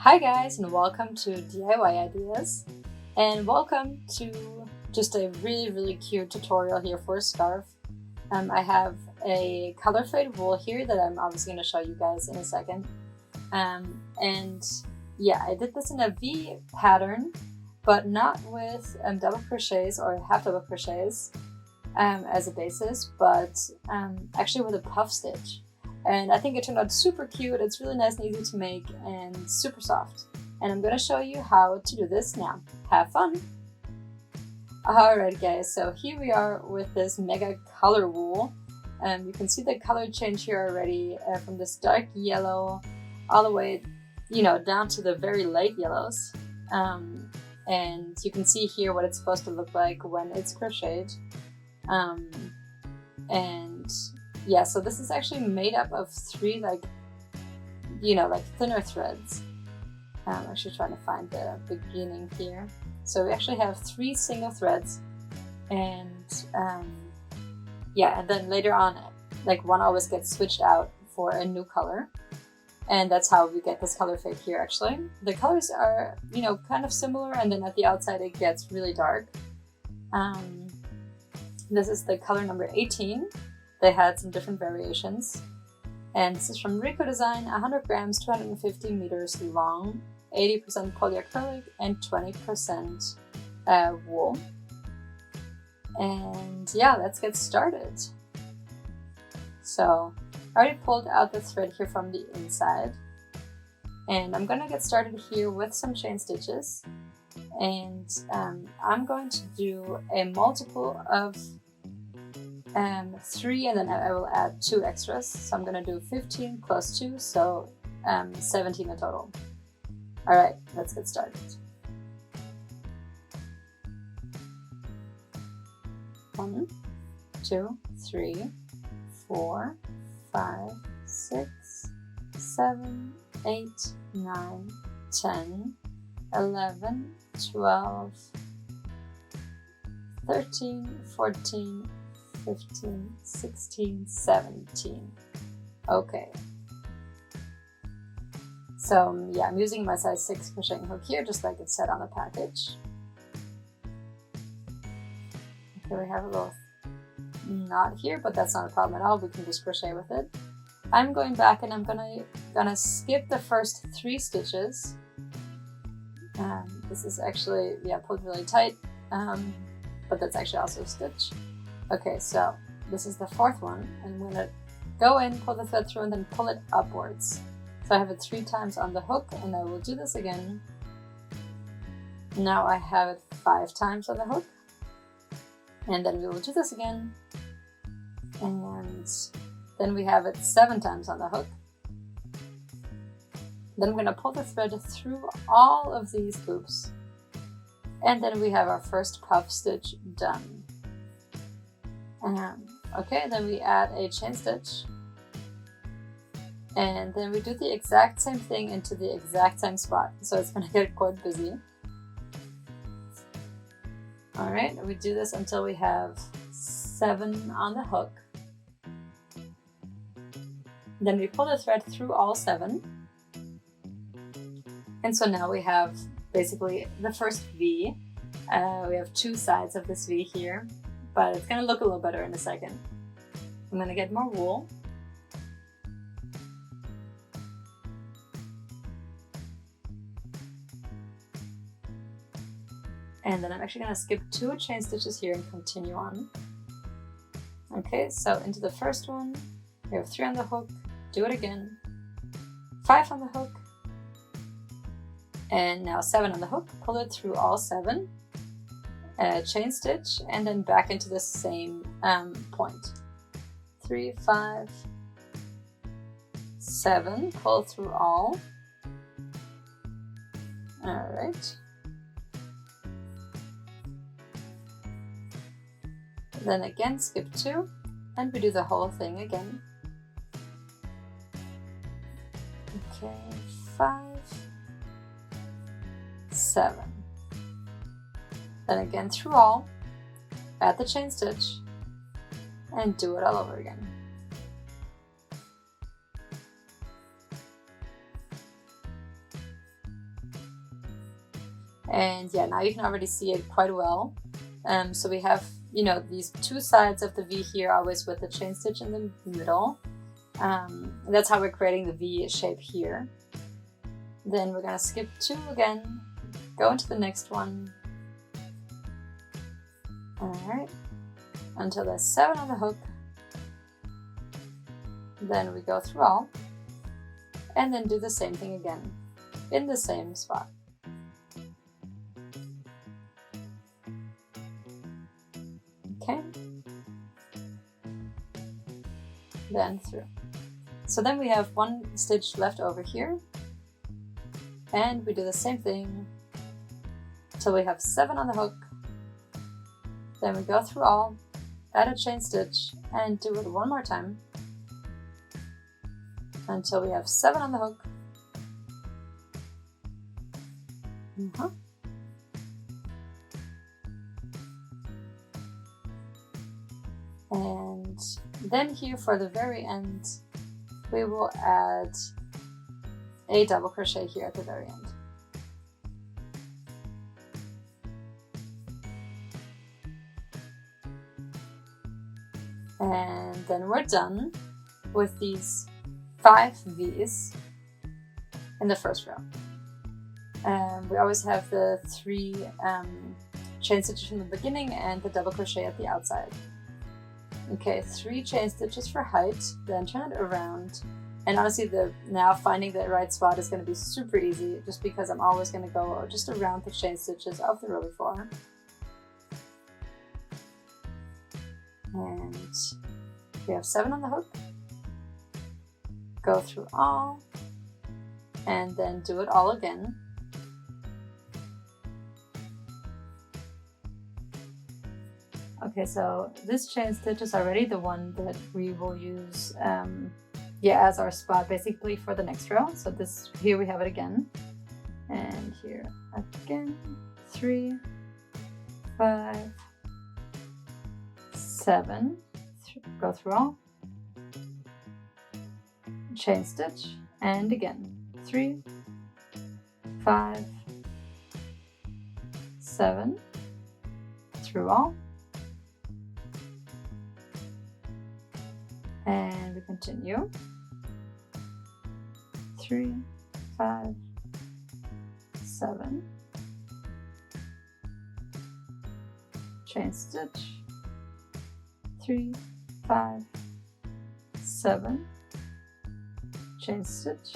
Hi guys, and welcome to DIY Ideas, and welcome to just a really cute tutorial here for a scarf. I have a Colorfade wool here that I'm obviously going to show you guys in a second. And yeah, I did this in a V pattern, but not with double crochets or half double crochets as a basis, but actually with a puff stitch. And I think it turned out super cute. It's really nice and easy to make and super soft. And I'm going to show you how to do this now. Have fun! Alright guys, so here we are with this mega color wool. You can see the color change here already from this dark yellow all the way, down to the very light yellows. And you can see here what it's supposed to look like when it's crocheted. Yeah, so this is actually made up of three, like thinner threads. I'm actually trying to find the beginning here. So we actually have three single threads, and yeah, and then later on, like one always gets switched out for a new color, and that's how we get this color fade here. Actually, the colors are kind of similar, and then at the outside it gets really dark. This is the color number 18. They had some different variations. And this is from Rico Design, 100 grams, 250 meters long, 80% polyacrylic, and 20% wool. And yeah, let's get started. So I already pulled out the thread here from the inside. And I'm gonna get started here with some chain stitches. And I'm going to do a multiple of 3, and then I will add 2 extras. So I'm going to do 15 plus 2, so 17 in total. Alright, let's get started. 1, 2, 3, 4, 5, 6, 7, 8, 9, 10, 11, 12, 13, 14, 15, 16, 17. Okay. So yeah, I'm using my size 6 crocheting hook here, just like it said on the package. Okay, we have a little knot here, but that's not a problem at all. We can just crochet with it. I'm going back and I'm gonna skip the first 3 stitches. This is actually, pulled really tight, but that's actually also a stitch. Okay, so this is the 4th one, and I'm going to go in, pull the thread through, and then pull it upwards. So I have it 3 times on the hook, and I will do this again. Now I have it 5 times on the hook, and then we will do this again. And then we have it 7 times on the hook. Then I'm going to pull the thread through all of these loops. And then we have our first puff stitch done. Okay, then we add a chain stitch, and then we do the exact same thing into the exact same spot, so it's going to get quite busy. Alright, we do this until we have 7 on the hook. Then we pull the thread through all 7, and so now we have basically the first V. We have 2 sides of this V here, but it's going to look a little better in a second. I'm going to get more wool. And then I'm actually going to skip 2 chain stitches here and continue on. Okay, so into the first one, we have 3 on the hook, do it again, 5 on the hook, and now 7 on the hook, pull it through all 7. Chain stitch, and then back into the same point. 3, 5, 7, pull through all. Alright. Then again, skip 2, and we do the whole thing again. Okay, 5, 7. Then again through all, add the chain stitch, and do it all over again. And yeah, now you can already see it quite well. So we have, you know, these two sides of the V here, always with the chain stitch in the middle. That's how we're creating the V shape here. Then we're gonna skip 2 again, go into the next one. Alright, until there's 7 on the hook. Then we go through all, and then do the same thing again, in the same spot. Okay, then through. So then we have 1 stitch left over here, and we do the same thing till we have 7 on the hook. Then we go through all, add a chain stitch, and do it 1 more time until we have 7 on the hook. And then here for the very end, we will add a double crochet here at the very end. And then we're done with these 5 V's in the first row. We always have the 3 chain stitches from the beginning and the double crochet at the outside. Okay, 3 chain stitches for height, then turn it around. And honestly, now finding the right spot is going to be super easy, just because I'm always going to go just around the chain stitches of the row before. And we have 7 on the hook. Go through all, and then do it all again. Okay, so this chain stitch is already the one that we will use as our spot basically for the next row. So here we have it again, and here again, 3, 5, 7, go through all, chain stitch, and again 3, 5, 7, through all, and we continue 3, 5, 7, chain stitch, 3, 5, 7, chain stitch,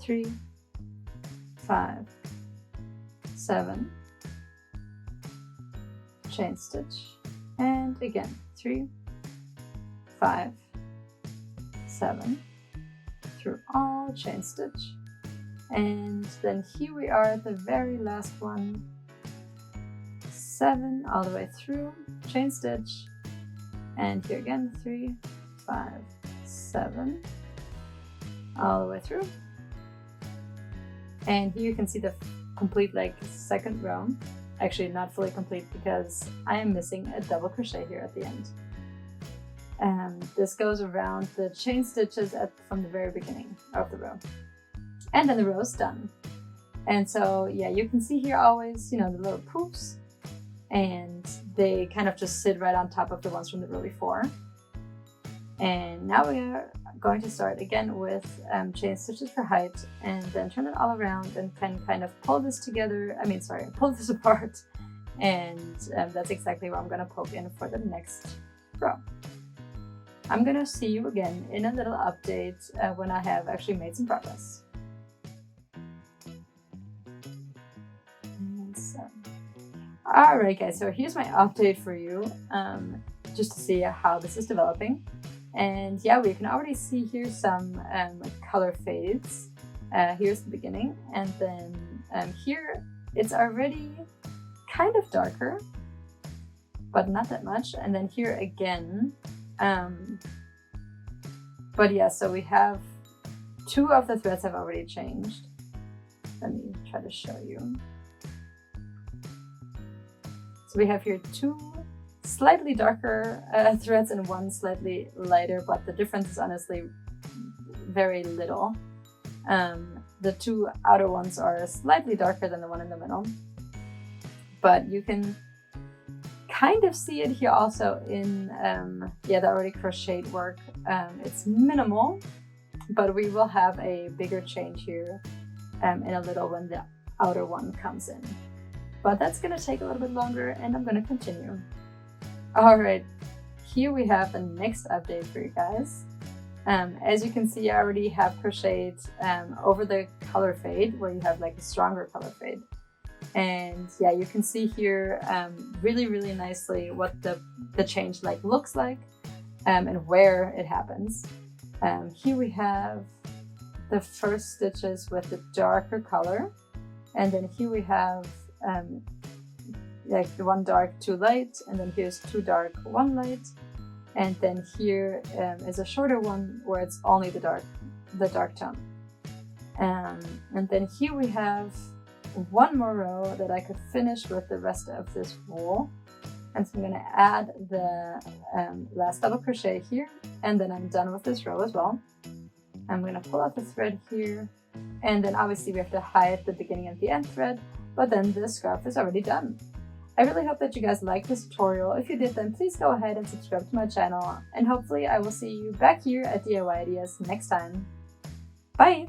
3, 5, 7, chain stitch, and again 3, 5, 7, through all, chain stitch, and then here we are at the very last one, 7 all the way through, chain stitch, and here again 3, 5, 7, all the way through, and here you can see the complete second row. Actually not fully complete because I am missing a double crochet here at the end. This goes around the chain stitches from the very beginning of the row, and then the row is done. And so yeah, you can see here always, the little poofs, and they kind of just sit right on top of the ones from the row before. And now we are going to start again with chain stitches for height, and then turn it all around and kind of pull this together. Pull this apart, and that's exactly where I'm going to poke in for the next row. I'm going to see you again in a little update when I have actually made some progress. Alright guys, so here's my update for you, just to see how this is developing. And yeah, we can already see here some color fades. Here's the beginning, and then here it's already kind of darker, but not that much. And then here again, but yeah, so we have 2 of the threads have already changed. Let me try to show you. So we have here 2 slightly darker threads and 1 slightly lighter, but the difference is honestly very little. The two outer ones are slightly darker than the one in the middle, but you can kind of see it here also in the already crocheted work. It's minimal, but we will have a bigger change here in a little when the outer one comes in. But that's gonna take a little bit longer, and I'm gonna continue. All right, here we have the next update for you guys. As you can see, I already have crocheted over the color fade, where you have like a stronger color fade. And yeah, you can see here really nicely what the change looks like and where it happens. Here we have the first stitches with the darker color, and then here we have like one dark, two light, and then here's two dark, one light, and then here is a shorter one where it's only the dark tone. And then here we have one more row that I could finish with the rest of this wool, and so I'm going to add the last double crochet here, and then I'm done with this row as well. I'm going to pull out the thread here, and then obviously we have to hide the beginning and the end thread, but then the scarf is already done. I really hope that you guys liked this tutorial. If you did, then please go ahead and subscribe to my channel, and hopefully I will see you back here at DIY Ideas next time. Bye!